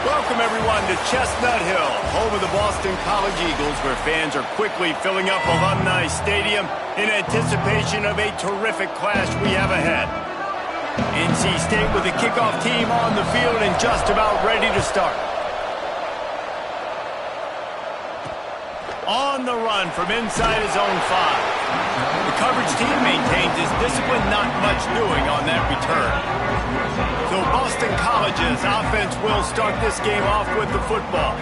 Welcome, everyone, to Chestnut Hill, home of the Boston College Eagles, where fans are quickly filling up Alumni Stadium in anticipation of a terrific clash we have ahead. NC State with the kickoff team on the field and just about ready to start. On the run from inside his own 5. The coverage team maintains his discipline, not much doing on that return. So Boston College's offense will start this game off with the football.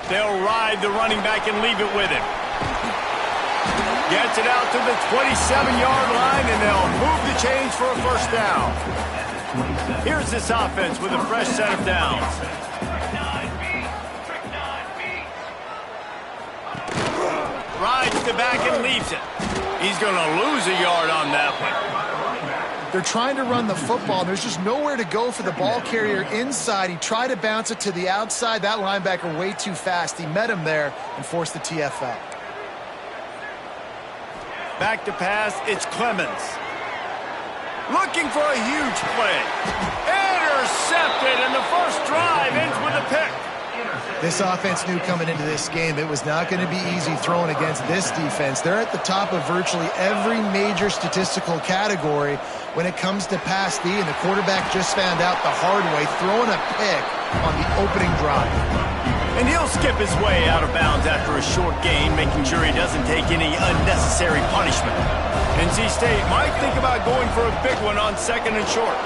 They'll ride the running back and leave it with him. Gets it out to the 27-yard line, and they'll move the chains for a first down. Here's this offense with a fresh set of downs. Rides the back and leaves it. He's going to lose a yard on that one. They're trying to run the football. There's just nowhere to go for the ball carrier inside. He tried to bounce it to the outside. That linebacker way too fast. He met him there and forced the TFL. Back to pass, it's Clemens. Looking for a huge play. Intercepted, and the first drive ends with a pick. This offense knew coming into this game it was not going to be easy throwing against this defense. They're at the top of virtually every major statistical category when it comes to pass D, and the quarterback just found out the hard way, throwing a pick on the opening drive. And he'll skip his way out of bounds after a short gain, making sure he doesn't take any unnecessary punishment. NC State might think about going for a big one on second and short.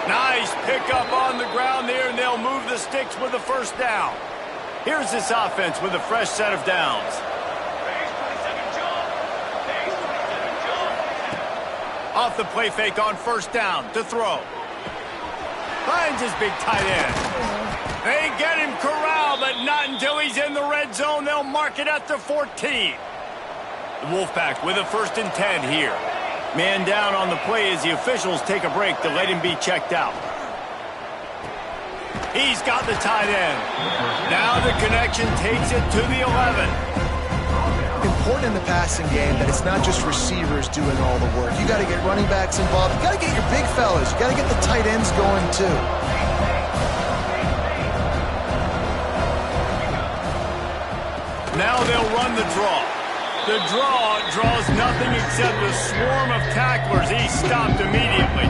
Nice pickup on the ground there, and they'll move the sticks with the first down. Here's this offense with a fresh set of downs. Off the play fake on first down to throw. Finds his big tight end. They get him corralled, but not until he's in the red zone. They'll mark it at the 14. The Wolfpack with a 1st and 10 here. Man down on the play as the officials take a break to let him be checked out. He's got the tight end. Now the connection takes it to the 11. Important in the passing game that it's not just receivers doing all the work. You got to get running backs involved. You got to get your big fellas. You got to get the tight ends going too. Now they'll run the draw. The draw draws nothing except a swarm of tacklers. He's stopped immediately.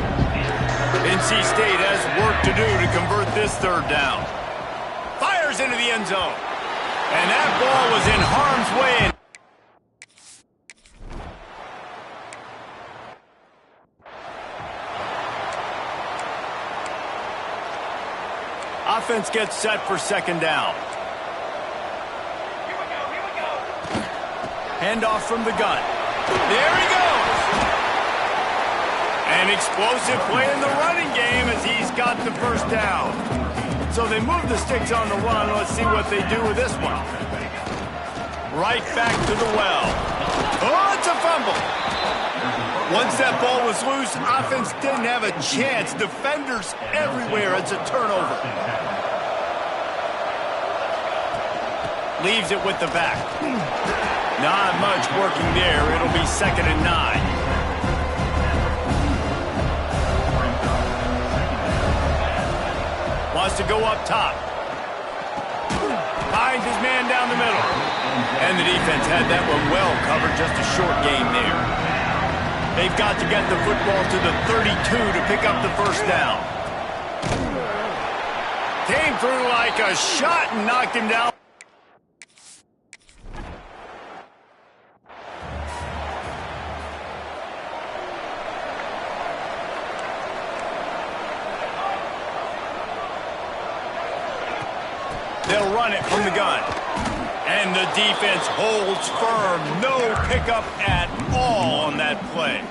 NC State has work to do to convert this third down. Fires into the end zone. And that ball was in harm's way. Offense gets set for second down. Handoff from the gun. There he goes. An explosive play in the running game as he's got the first down. So they move the sticks on the run. Let's see what they do with this one. Right back to the well. Oh, it's a fumble. Once that ball was loose, offense didn't have a chance. Defenders everywhere. It's a turnover. Leaves it with the back. Not much working there. It'll be 2nd and 9. Wants to go up top. Finds his man down the middle. And the defense had that one well covered. Just a short game there. They've got to get the football to the 32 to pick up the first down. Came through like a shot and knocked him down. They'll run it from the gun. And the defense holds firm. No pickup at all on that play.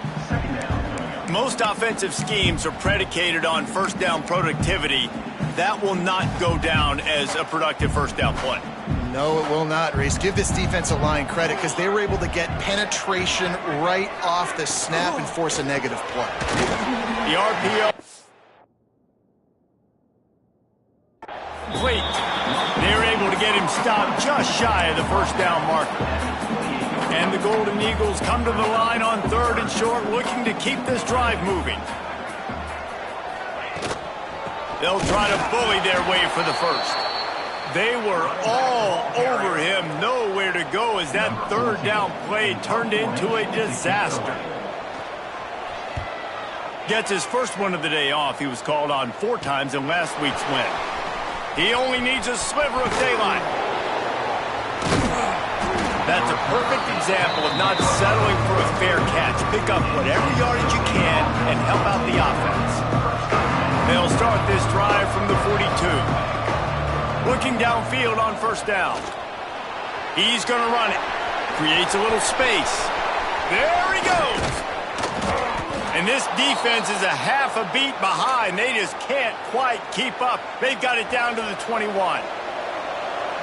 Most offensive schemes are predicated on first down productivity. That will not go down as a productive first down play. No, it will not, Reese. Give this defensive line credit because they were able to get penetration right off the snap and force a negative play. The RPO. Wait. They're able to get him stopped just shy of the first down marker. And the Golden Eagles come to the line on 3rd and short, looking to keep this drive moving. They'll try to bully their way for the first. They were all over him, nowhere to go as that 3rd down play turned into a disaster. Gets his first one of the day off. He was called on 4 times in last week's win. He only needs a sliver of daylight. That's a perfect example of not settling for a fair catch. Pick up whatever yardage you can and help out the offense. They'll start this drive from the 42. Looking downfield on 1st down. He's going to run it. Creates a little space. There he goes. And this defense is a half a beat behind. They just can't quite keep up. They've got it down to the 21.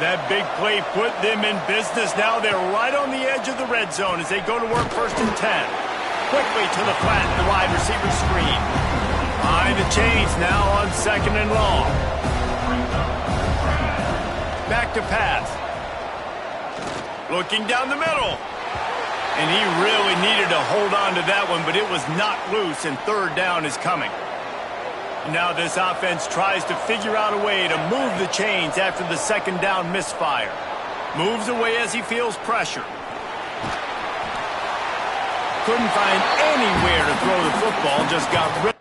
That big play put them in business. Now they're right on the edge of the red zone as they go to work 1st and 10. Quickly to the flat, the wide receiver screen. Behind the chains now on 2nd and long. Back to pass. Looking down the middle. And he really needed to hold on to that one, but it was not loose, and 3rd down is coming. Now this offense tries to figure out a way to move the chains after the 2nd down misfire. Moves away as he feels pressure. Couldn't find anywhere to throw the football, just got rid.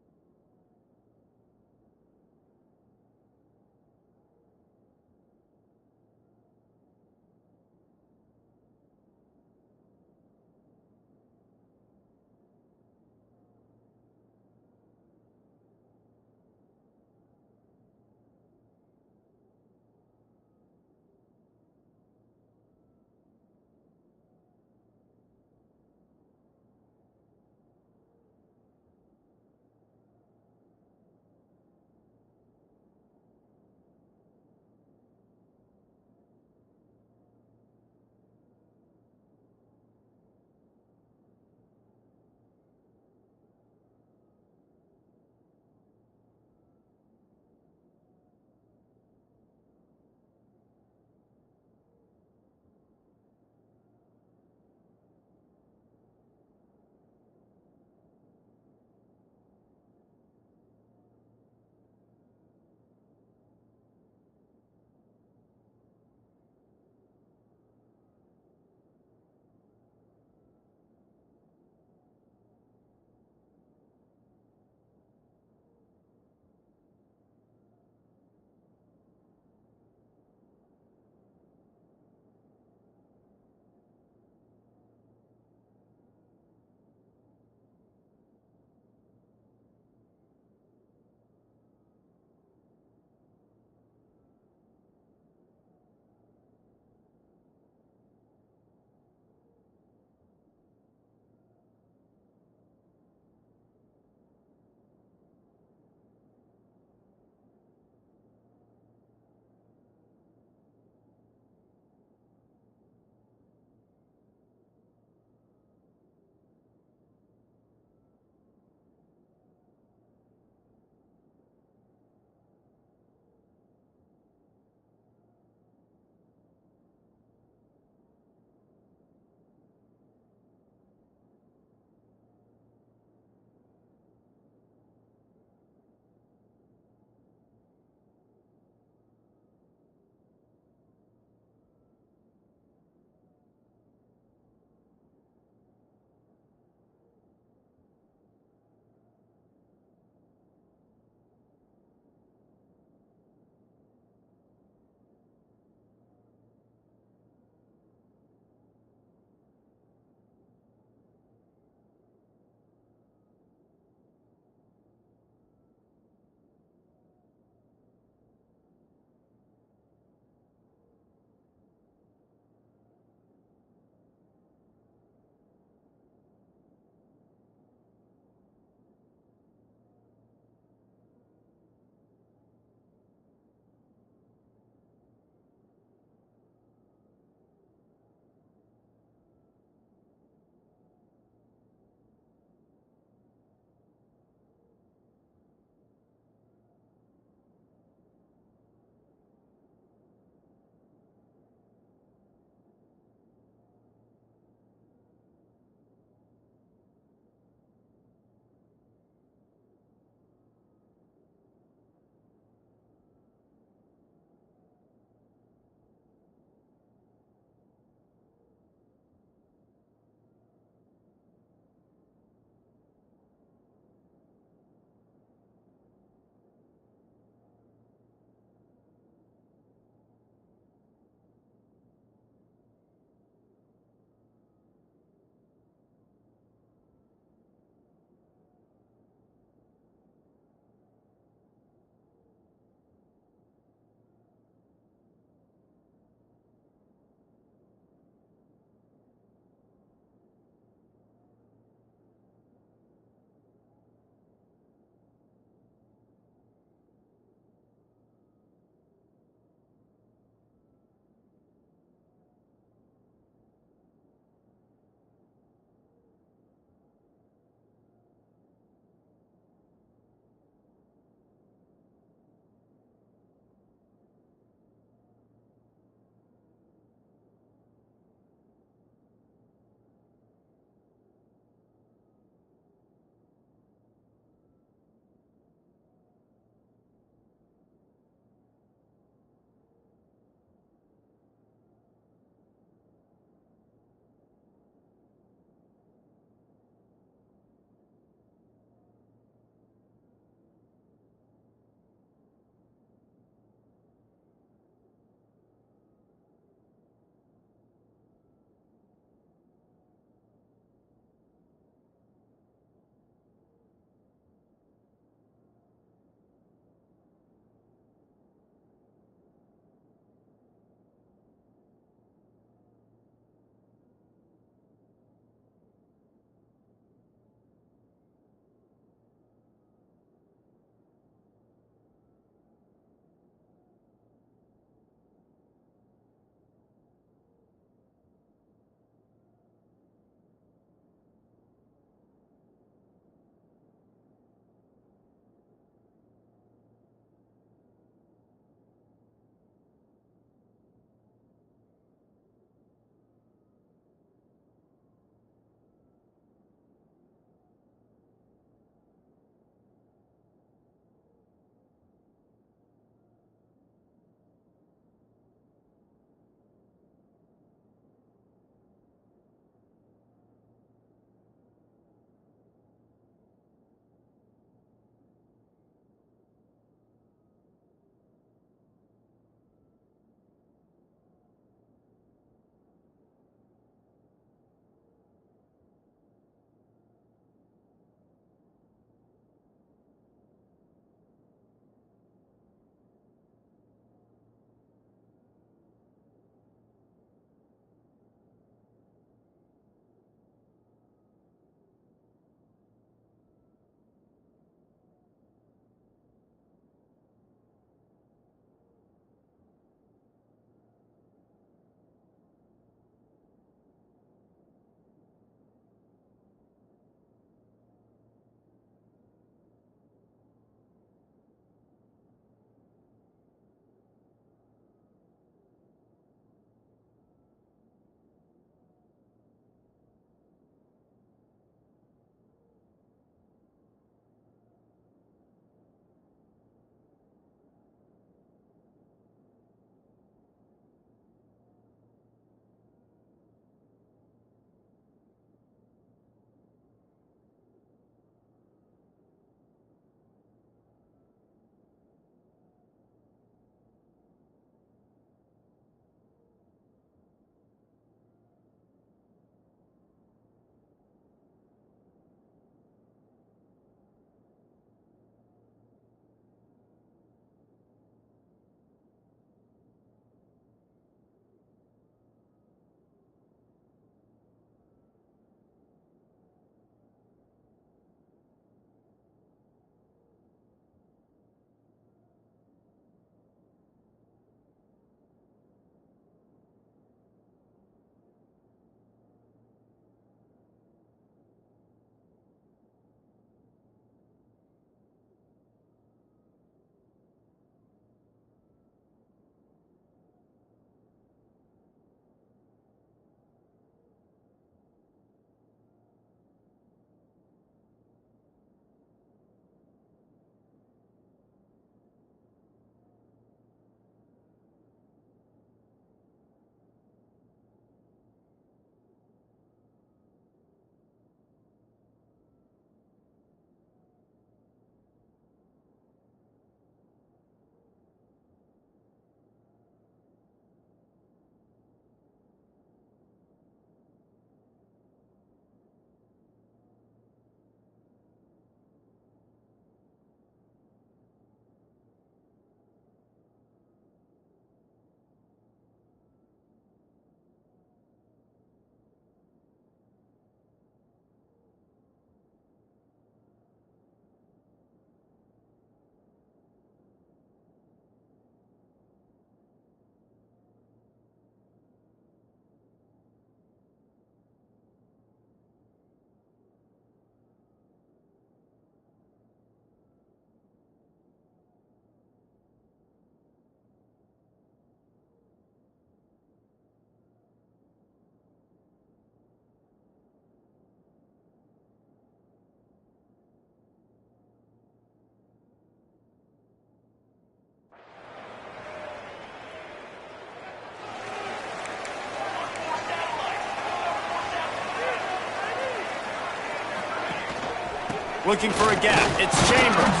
Looking for a gap. It's Chambers.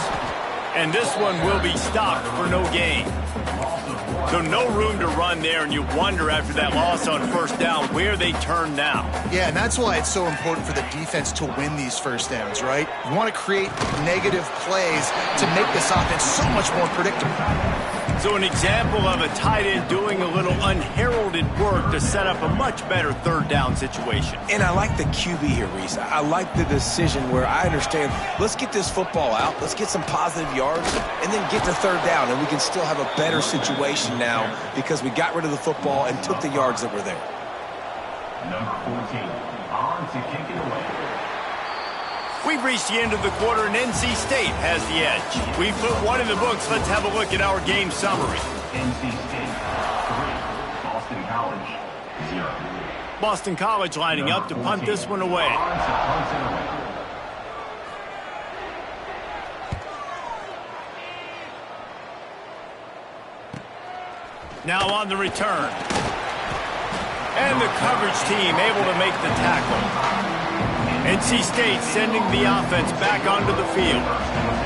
And this one will be stopped for no gain. So no room to run there, and you wonder after that loss on first down where they turn now. Yeah, and that's why it's so important for the defense to win these first downs, right? You want to create negative plays to make this offense so much more predictable. So an example of a tight end doing a little unheralded work to set up a much better third down situation. And I like the QB here, Reese. I like the decision where I understand, let's get this football out, let's get some positive yards, and then get to third down, and we can still have a better situation now because we got rid of the football and took the yards that were there. Number 14, on to kick it away. We've reached the end of the quarter, and NC State has the edge. We've put one in the books. Let's have a look at our game summary. NC State 3, Boston College 0. Boston College lining up to punt this one away. Now on the return. And the coverage team able to make the tackle. NC State sending the offense back onto the field.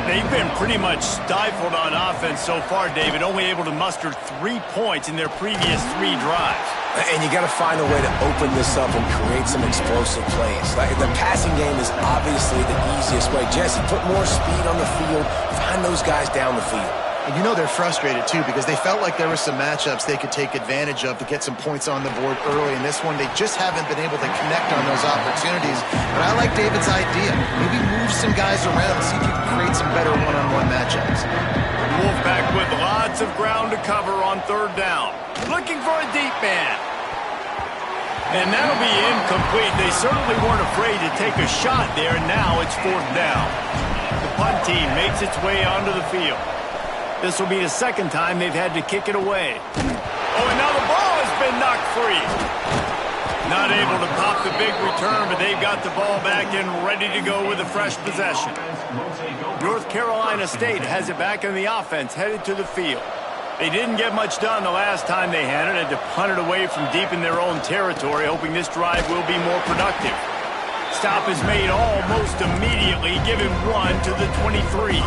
They've been pretty much stifled on offense so far, David, only able to muster 3 points in their previous 3 drives. And you got to find a way to open this up and create some explosive plays. Like the passing game is obviously the easiest way. Jesse, put more speed on the field, find those guys down the field. And you know they're frustrated, too, because they felt like there were some matchups they could take advantage of to get some points on the board early. In this one, they just haven't been able to connect on those opportunities. But I like David's idea. Maybe move some guys around and see if you can create some better one-on-one matchups. Wolfpack with lots of ground to cover on third down. Looking for a deep man. And that'll be incomplete. They certainly weren't afraid to take a shot there, and now it's fourth down. The punt team makes its way onto the field. This will be the second time they've had to kick it away. Oh, and now the ball has been knocked free. Not able to pop the big return, but they've got the ball back and ready to go with a fresh possession. North Carolina State has it back in the offense, headed to the field. They didn't get much done the last time they had it, had to punt it away from deep in their own territory, hoping this drive will be more productive. Stop is made almost immediately, giving 1 to the 23.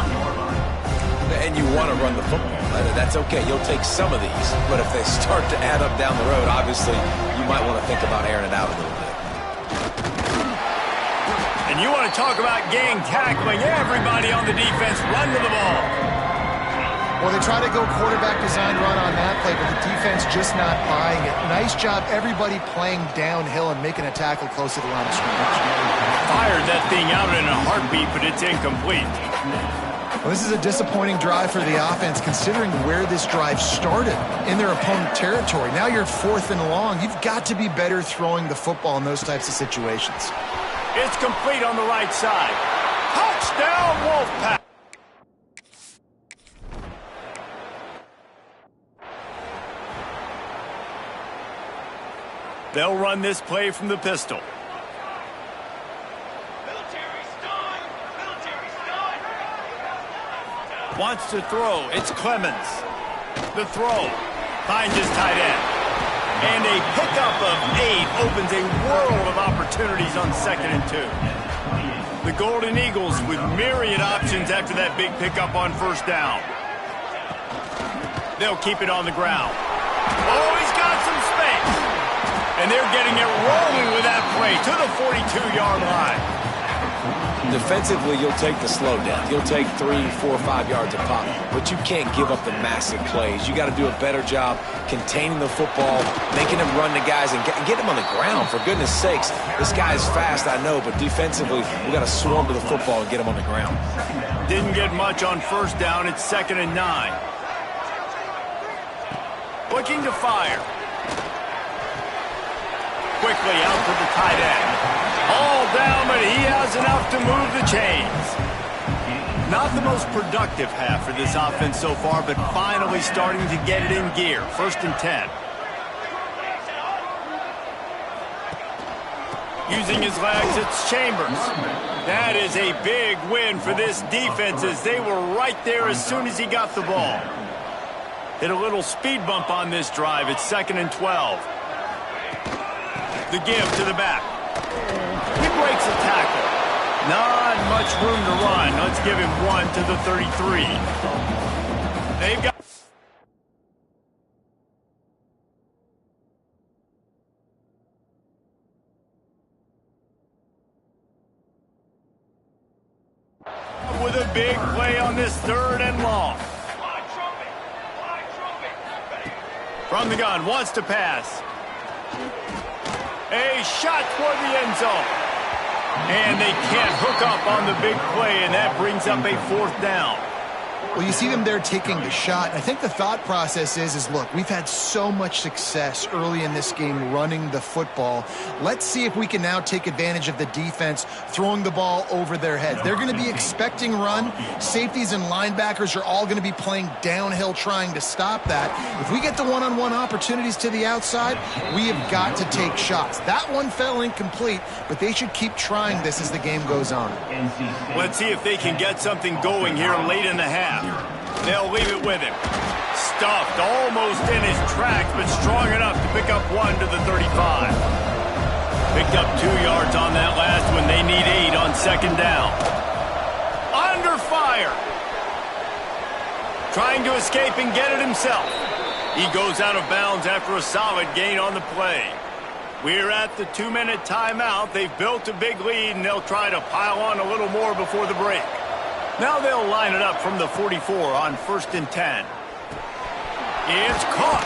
And you want to run the football. That's okay. You'll take some of these. But if they start to add up down the road, obviously, you might want to think about airing it out a little bit. And you want to talk about gang tackling. Everybody on the defense run to the ball. Well, they try to go quarterback design run on that play, but the defense just not buying it. Nice job, everybody playing downhill and making a tackle close to the line of scrimmage. Fired that thing out in a heartbeat, but it's incomplete. Well, this is a disappointing drive for the offense, considering where this drive started in their opponent territory. Now you're 4th and long. You've got to be better throwing the football in those types of situations. It's complete on the right side. Touchdown, Wolfpack! They'll run this play from the pistol. Wants to throw. It's Clemens. The throw. Finds his tight end. And a pickup of 8 opens a world of opportunities on 2nd and 2. The Golden Eagles with myriad options after that big pickup on first down. They'll keep it on the ground. Oh, he's got some space. And they're getting it rolling with that play to the 42-yard line. Defensively, you'll take the slow down. You'll take 3, 4, 5 yards a pop, but you can't give up the massive plays. You got to do a better job containing the football, making him run the guys, and get him on the ground. For goodness sakes, this guy's fast, I know, but defensively, we got to swarm to the football and get him on the ground. Didn't get much on first down. It's 2nd and 9. Looking to fire. Quickly out to the tight end. All down, but he has enough to move the chains. Not the most productive half for this offense so far, but finally starting to get it in gear. 1st and 10. Using his legs, it's Chambers. That is a big win for this defense as they were right there as soon as he got the ball. Hit a little speed bump on this drive. It's 2nd and 12. The give to the back. He breaks a tackle. Not much room to run. Let's give him 1 to the 33. They've got... with a big play on this 3rd and long. From the gun, wants to pass. A shot toward the end zone. And they can't hook up on the big play, and that brings up a 4th down. Well, you see them there taking the shot. I think the thought process is look, we've had so much success early in this game running the football. Let's see if we can now take advantage of the defense throwing the ball over their heads. They're going to be expecting run. Safeties and linebackers are all going to be playing downhill trying to stop that. If we get the one-on-one opportunities to the outside, we have got to take shots. That one fell incomplete, but they should keep trying this as the game goes on. Let's see if they can get something going here late in the half. They'll leave it with him. Stuffed almost in his tracks, but strong enough to pick up 1 to the 35. Picked up 2 yards on that last one. They need 8 on 2nd down. Under fire. Trying to escape and get it himself. He goes out of bounds after a solid gain on the play. We're at the 2-minute timeout. They've built a big lead, and they'll try to pile on a little more before the break. Now they'll line it up from the 44 on 1st and 10. It's caught.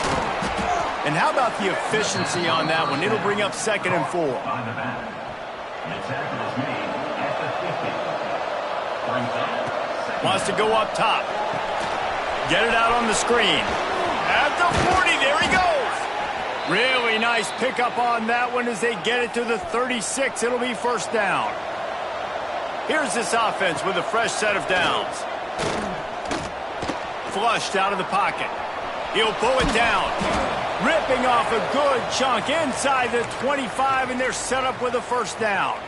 And how about the efficiency on that one? It'll bring up 2nd and 4. Wants to go up top. Get it out on the screen. At the 40, there he goes. Really nice pickup on that one as they get it to the 36. It'll be 1st down. Here's this offense with a fresh set of downs. Flushed out of the pocket. He'll pull it down. Ripping off a good chunk inside the 25, and they're set up with a 1st down.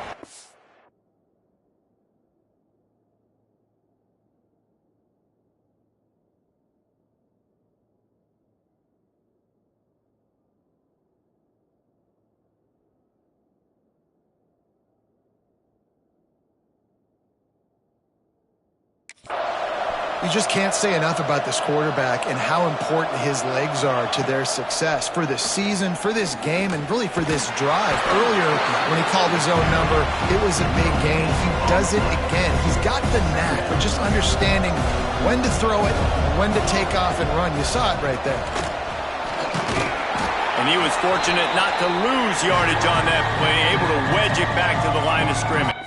You just can't say enough about this quarterback and how important his legs are to their success for this season, for this game, and really for this drive. Earlier, when he called his own number, it was a big gain. He does it again. He's got the knack of just understanding when to throw it, when to take off and run. You saw it right there. And he was fortunate not to lose yardage on that play, able to wedge it back to the line of scrimmage.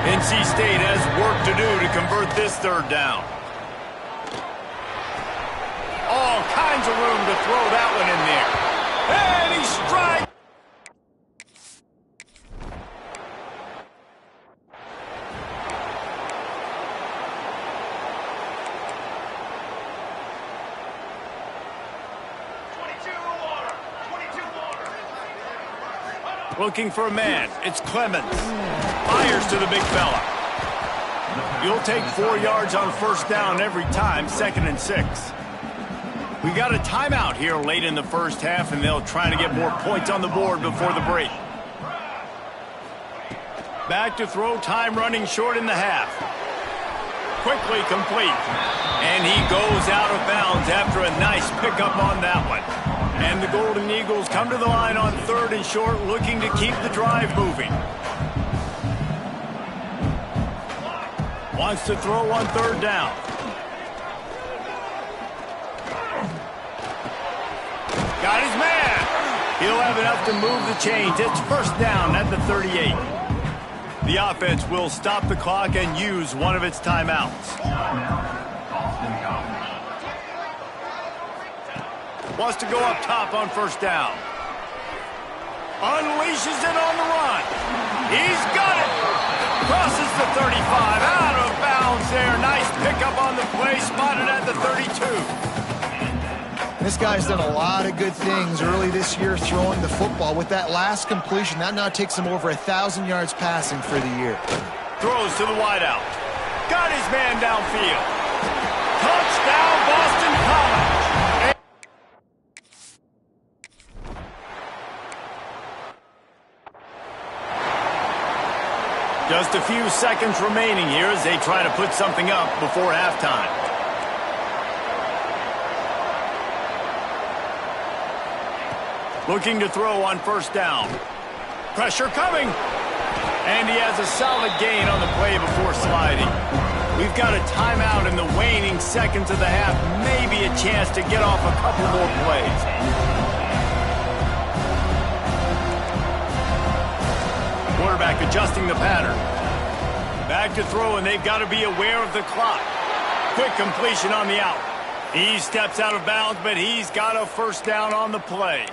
NC State has work to do to convert this 3rd down. All kinds of room to throw that one in there. And he strikes. Looking for a man. It's Clemens. Fires to the big fella. You'll take 4 yards on 1st down every time, 2nd and 6. We got a timeout here late in the 1st half, and they'll try to get more points on the board before the break. Back to throw, time running short in the half. Quickly complete. And he goes out of bounds after a nice pickup on that one. And the Golden Eagles come to the line on 3rd and short, looking to keep the drive moving. Wants to throw on 3rd down. Got his man. He'll have enough to move the chains. It's 1st down at the 38. The offense will stop the clock and use one of its timeouts. Wants to go up top on 1st down. Unleashes it on the run. He's got it. Crosses the 35. Out of bounds there. Nice pickup on the play. Spotted at the 32. This guy's done a lot of good things early this year throwing the football. With that last completion, that now takes him over 1,000 yards passing for the year. Throws to the wideout. Got his man downfield. Touchdown, Boston College. Just a few seconds remaining here as they try to put something up before halftime. Looking to throw on first down. Pressure coming. And he has a solid gain on the play before sliding. We've got a timeout in the waning seconds of the half. Maybe a chance to get off a couple more plays. Quarterback adjusting the pattern. Back to throw, and they've got to be aware of the clock. Quick completion on the out. He steps out of bounds, but he's got a first down on the play.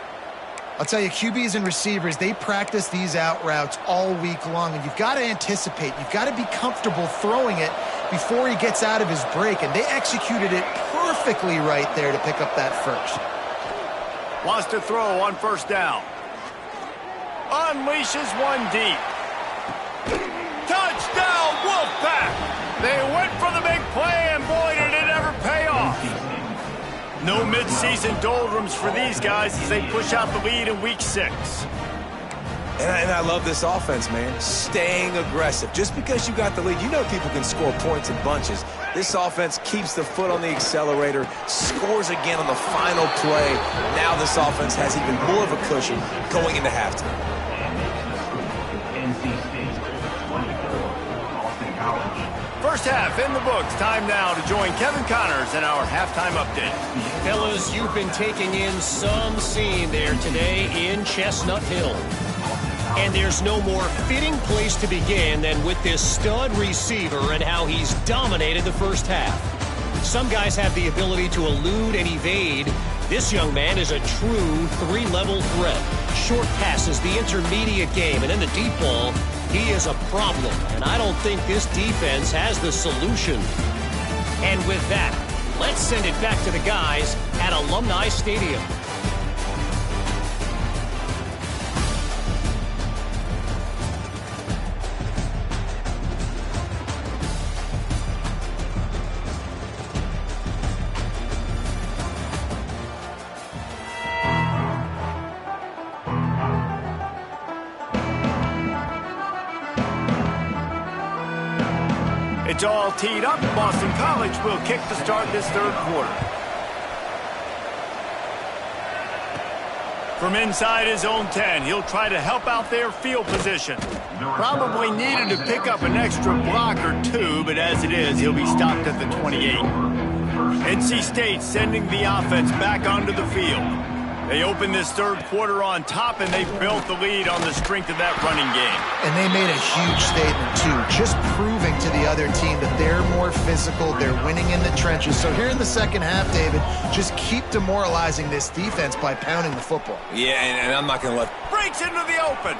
I'll tell you, QBs and receivers, they practice these out routes all week long, and you've got to anticipate. You've got to be comfortable throwing it before he gets out of his break, and they executed it perfectly right there to pick up that first. Wants to throw on first down. Unleashes one deep. Touchdown, Wolfpack! They went for the big play, and boy, did it ever pay off. No mid-season doldrums for these guys as they push out the lead in Week 6. And I love this offense, man. Staying aggressive. Just because you got the lead, you know people can score points in bunches. This offense keeps the foot on the accelerator, scores again on the final play. Now this offense has even more of a cushion going into halftime. NC State, 24, Boston College. First half in the books. Time now to join Kevin Connors in our halftime update. Fellas, you've been taking in some scene there today in Chestnut Hill. And there's no more fitting place to begin than with this stud receiver and how he's dominated the first half. Some guys have the ability to elude and evade. This young man is a true three-level threat. Short passes, the intermediate game, and then the deep ball. He is a problem, and I don't think this defense has the solution. And with that, let's send it back to the guys at Alumni Stadium. It's all teed up. Boston College will kick to start this third quarter. From inside his own 10, he'll try to help out their field position. Probably needed to pick up an extra block or two, but as it is, he'll be stopped at the 28. NC State sending the offense back onto the field. They open this third quarter on top, and they've built the lead on the strength of that running game. And they made a huge statement, too, just proving to the other team that they're more physical, they're winning in the trenches. So here in the second half, David, just keep demoralizing this defense by pounding the football. Yeah, and I'm not going to let... Breaks into the open.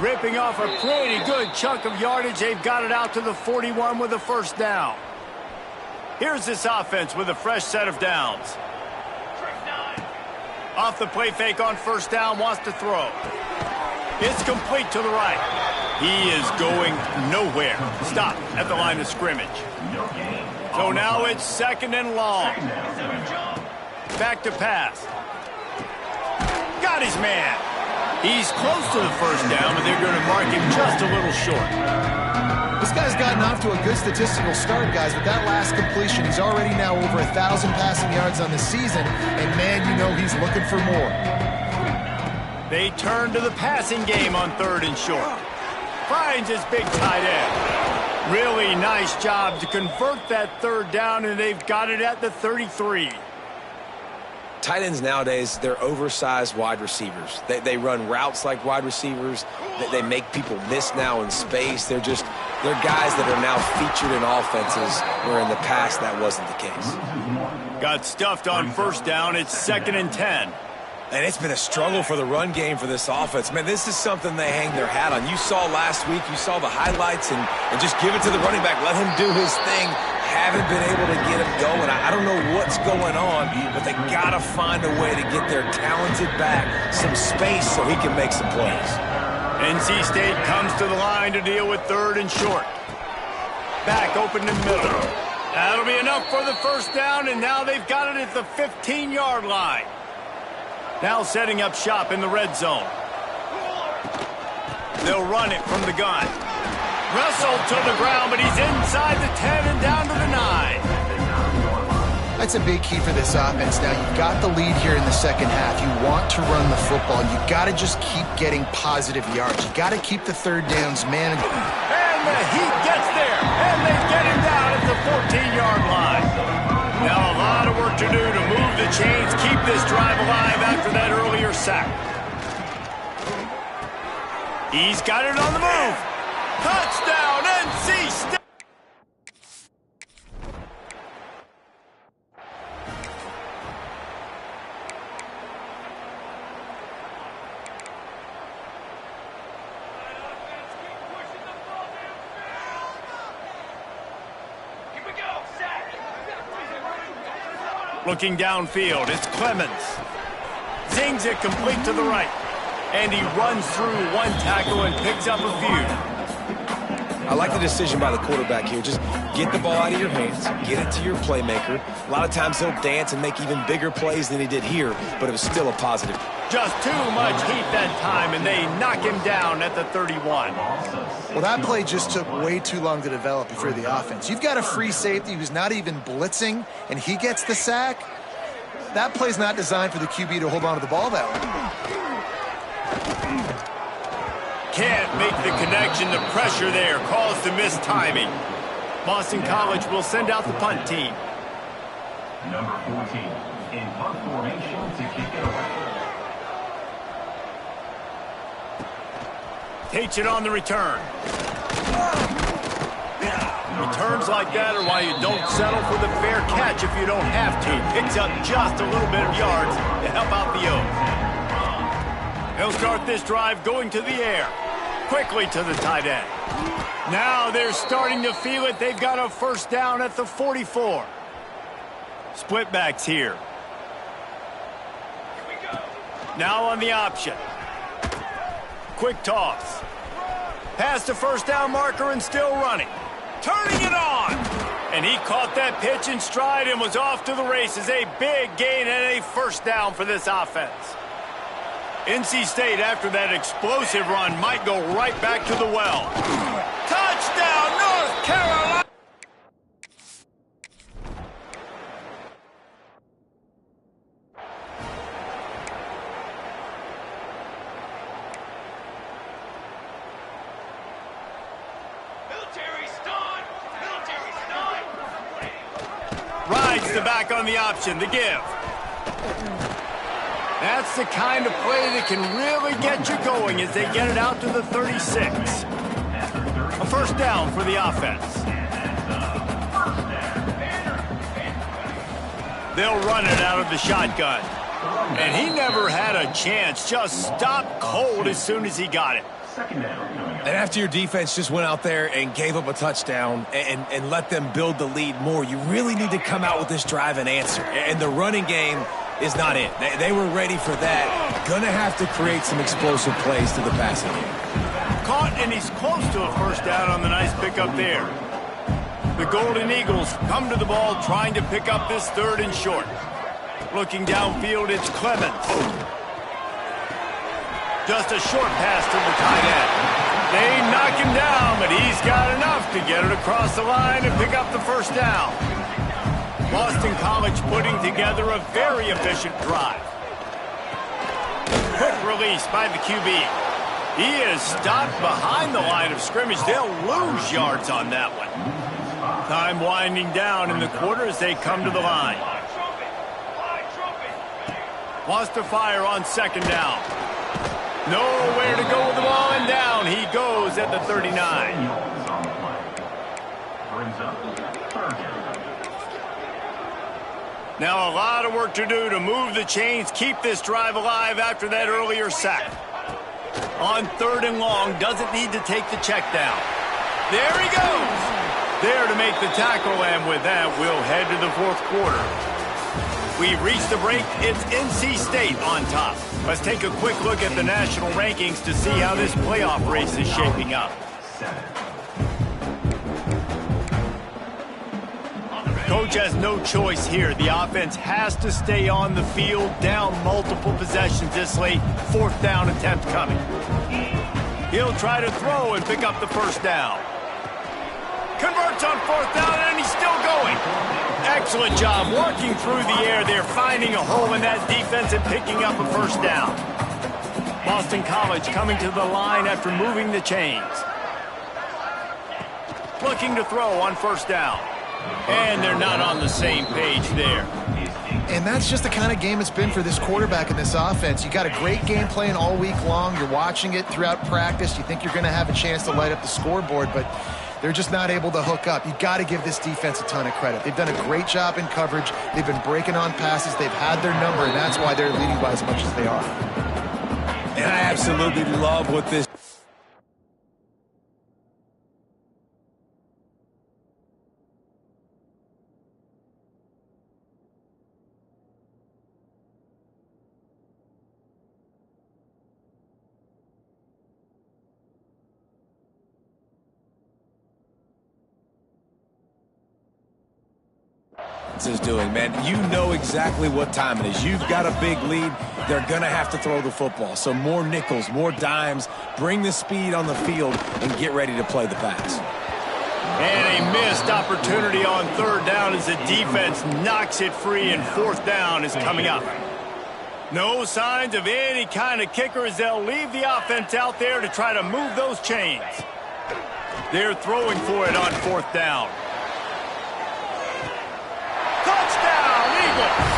Ripping off a pretty good chunk of yardage. They've got it out to the 41 with a first down. Here's this offense with a fresh set of downs. Off the play fake on first down, wants to throw. It's complete to the right. He is going nowhere. Stop at the line of scrimmage. So now it's second and long. Back to pass. Got his man. He's close to the first down, but they're going to mark him just a little short. This guy's gotten off to a good statistical start, guys. With that last completion, he's already now over 1,000 passing yards on the season, and man, you know he's looking for more. They turn to the passing game on third and short. Finds his big tight end. Really nice job to convert that third down, and they've got it at the 33. Tight ends nowadays, they're oversized wide receivers. They run routes like wide receivers. They make people miss now in space. They're guys that are now featured in offenses where in the past that wasn't the case. Got stuffed on first down. It's second and 10. And it's been a struggle for the run game for this offense. Man, this is something they hang their hat on. You saw last week, you saw the highlights, and just give it to the running back. Let him do his thing. Haven't been able to get him going. I don't know what's going on, but they got to find a way to get their talented back some space so he can make some plays. NC State comes to the line to deal with third and short. back open in the middle. That'll be enough for the first down, and now they've got it at the 15-yard line. Now setting up shop in the red zone. They'll run it from the gun. Wrestled to the ground, but he's inside the 10 and down to the 9. That's a big key for this offense. Now, you've got the lead here in the second half. You want to run the football. You've got to just keep getting positive yards. You've got to keep the third downs manageable. And the Heat gets there, and they get him down at the 14-yard line. Now a lot of work to do to move the chains, keep this drive alive after that earlier sack. He's got it on the move. Touchdown, NC State. Looking downfield, it's Clemens. Zings it complete to the right. And he runs through one tackle and picks up a few. I like the decision by the quarterback here. Just get the ball out of your hands, get it to your playmaker. A lot of times he'll dance and make even bigger plays than he did here, but it was still a positive. Just too much heat that time, and they knock him down at the 31. Well, that play just took way too long to develop if you're the offense. You've got a free safety who's not even blitzing, and he gets the sack. That play's not designed for the QB to hold on to the ball that way. Can't make the connection. The pressure there caused the missed timing. Boston College will send out the punt team. Number 14 in punt formation to kick it away. Takes it on the return. Returns like that are why you don't settle for the fair catch if you don't have to. Picks up just a little bit of yards to help out the Oaks. He'll start this drive going to the air. Quickly to the tight end. Now they're starting to feel it. They've got a first down at the 44. Split backs here. Now on the option. Quick toss. Past the first down marker and still running. Turning it on. And he caught that pitch in stride and was off to the races. A big gain and a first down for this offense. NC State, after that explosive run, might go right back to the well. Touchdown, North Carolina! Rides the back on the option, the give. That's the kind of play that can really get you going as they get it out to the 36. A first down for the offense. They'll run it out of the shotgun. And he never had a chance. Just stopped cold as soon as he got it. And after your defense just went out there and gave up a touchdown and let them build the lead more, you really need to come out with this drive and answer. And the running game is not it. They were ready for that. Gonna have to create some explosive plays to the passing game. Caught, and he's close to a first down on the nice pickup there. The Golden Eagles come to the ball trying to pick up this third and short. Looking downfield, it's Clemens. Just a short pass to the tight end. They knock him down, but he's got enough to get it across the line and pick up the first down. Boston College putting together a very efficient drive. Quick release by the QB. He is stopped behind the line of scrimmage. They'll lose yards on that one. Time winding down in the quarter as they come to the line. Wants to fire on second down. Nowhere to go with the ball, and down he goes at the 39. Now a lot of work to do to move the chains, keep this drive alive after that earlier sack. On third and long, doesn't need to take the check down. There he goes. There to make the tackle, and with that, we'll head to the fourth quarter. We've reached the break. It's NC State on top. Let's take a quick look at the national rankings to see how this playoff race is shaping up. Coach has no choice here. The offense has to stay on the field, down multiple possessions this late. 4th down attempt coming. He'll try to throw and pick up the first down. Converts on 4th down, and he's still going. Excellent job working through the air there, finding a hole in that defense and picking up a first down. Boston College coming to the line after moving the chains. Looking to throw on 1st down. And they're not on the same page there. And that's just the kind of game it's been for this quarterback in this offense. You got a great game plan all week long. You're watching it throughout practice. You think you're going to have a chance to light up the scoreboard, but they're just not able to hook up. You got to give this defense a ton of credit. They've done a great job in coverage. They've been breaking on passes. They've had their number, and that's why they're leading by as much as they are. And I absolutely love what this is doing, man. You know exactly what time it is. You've got a big lead. They're going to have to throw the football. So more nickels, more dimes. Bring the speed on the field and get ready to play the pass. And a missed opportunity on 3rd down as the defense knocks it free, and 4th down is coming up. No signs of any kind of kicker as they'll leave the offense out there to try to move those chains. They're throwing for it on 4th down. Touchdown, Eagles!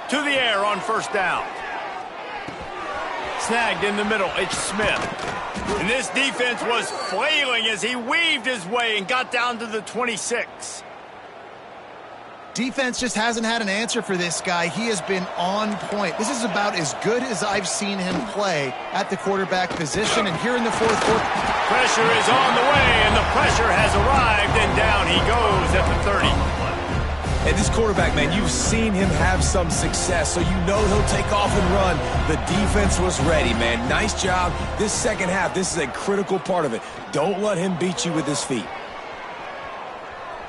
To the air on first down. Snagged in the middle. It's Smith. And this defense was flailing as he weaved his way and got down to the 26. Defense just hasn't had an answer for this guy. He has been on point. This is about as good as I've seen him play at the quarterback position. And here in the fourth quarter, pressure is on the way, and the pressure has arrived, and down he goes at the 30. And this quarterback, man, you've seen him have some success, so you know he'll take off and run. The defense was ready, man. Nice job. This second half, this is a critical part of it. Don't let him beat you with his feet.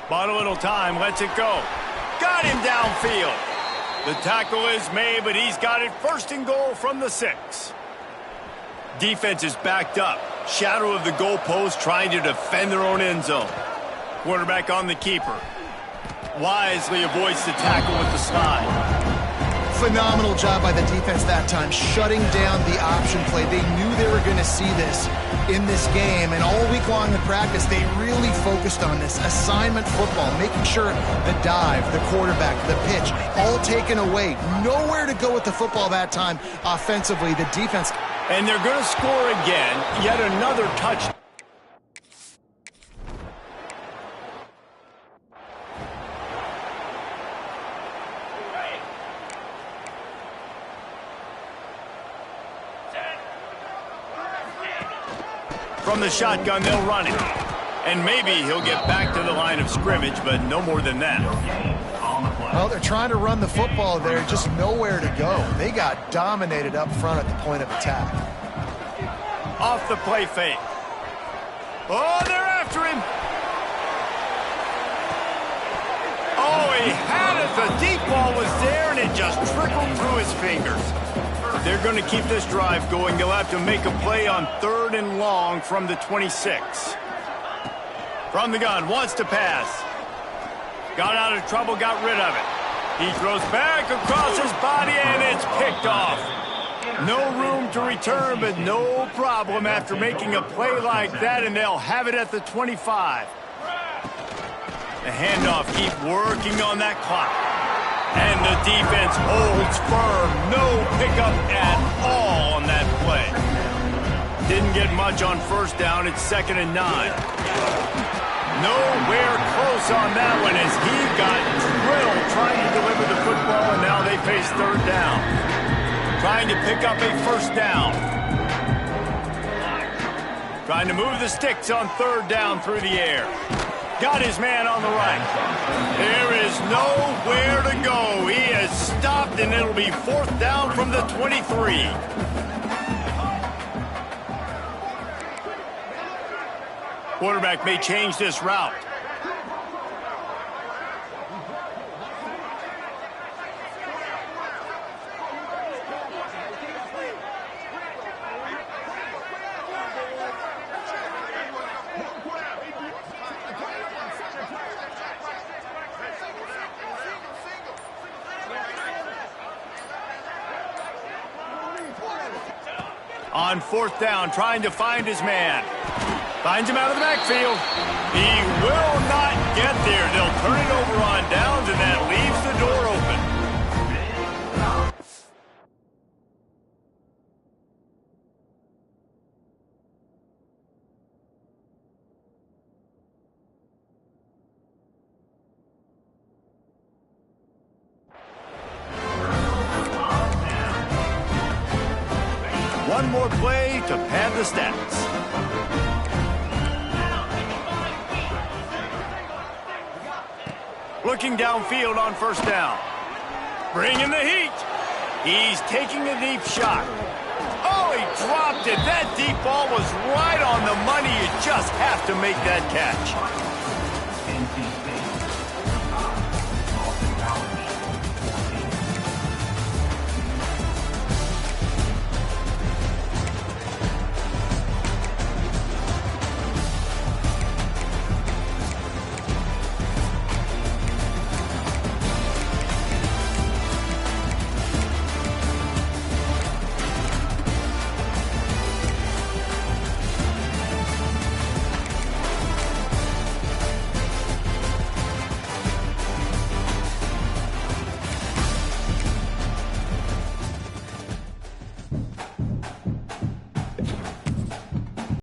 Bought a little time, lets it go. Got him downfield. The tackle is made, but he's got it first and goal from the 6. Defense is backed up. Shadow of the goalpost trying to defend their own end zone. Quarterback on the keeper. Wisely avoids the tackle with the slide. Phenomenal job by the defense that time, shutting down the option play. They knew they were going to see this in this game, and all week long in practice, they really focused on this assignment football, making sure the dive, the quarterback, the pitch, all taken away. Nowhere to go with the football that time offensively. The defense. And they're going to score again. Yet another touchdown. From the shotgun, they'll run it. And maybe he'll get back to the line of scrimmage, but no more than that. Well, they're trying to run the football there, just nowhere to go. They got dominated up front at the point of attack. Off the play fake. Oh, they're after him. Oh, he had it. The deep ball was there, and it just trickled through his fingers. They're going to keep this drive going. They'll have to make a play on 3rd and long from the 26. From the gun, wants to pass. Got out of trouble, got rid of it. He throws back across his body, and it's picked off. No room to return, but no problem after making a play like that, and they'll have it at the 25. The handoff, keep working on that clock. And the defense holds firm. No pickup at all on that play. Didn't get much on first down. It's 2nd and 9. Nowhere close on that one as he got drilled trying to deliver the football, and now they face 3rd down. Trying to pick up a first down. Trying to move the sticks on 3rd down through the air. Got his man on the right. There is nowhere to go. He has stopped, and it'll be 4th down from the 23. Quarterback may change this route. On 4th down, trying to find his man. Finds him out of the backfield. He will not get there. They'll turn it over on downs, and that leaves the door open. One more play to pad the stats. Looking downfield on 1st down. Bringing the heat. He's taking a deep shot. Oh, he dropped it. That deep ball was right on the money. You just have to make that catch.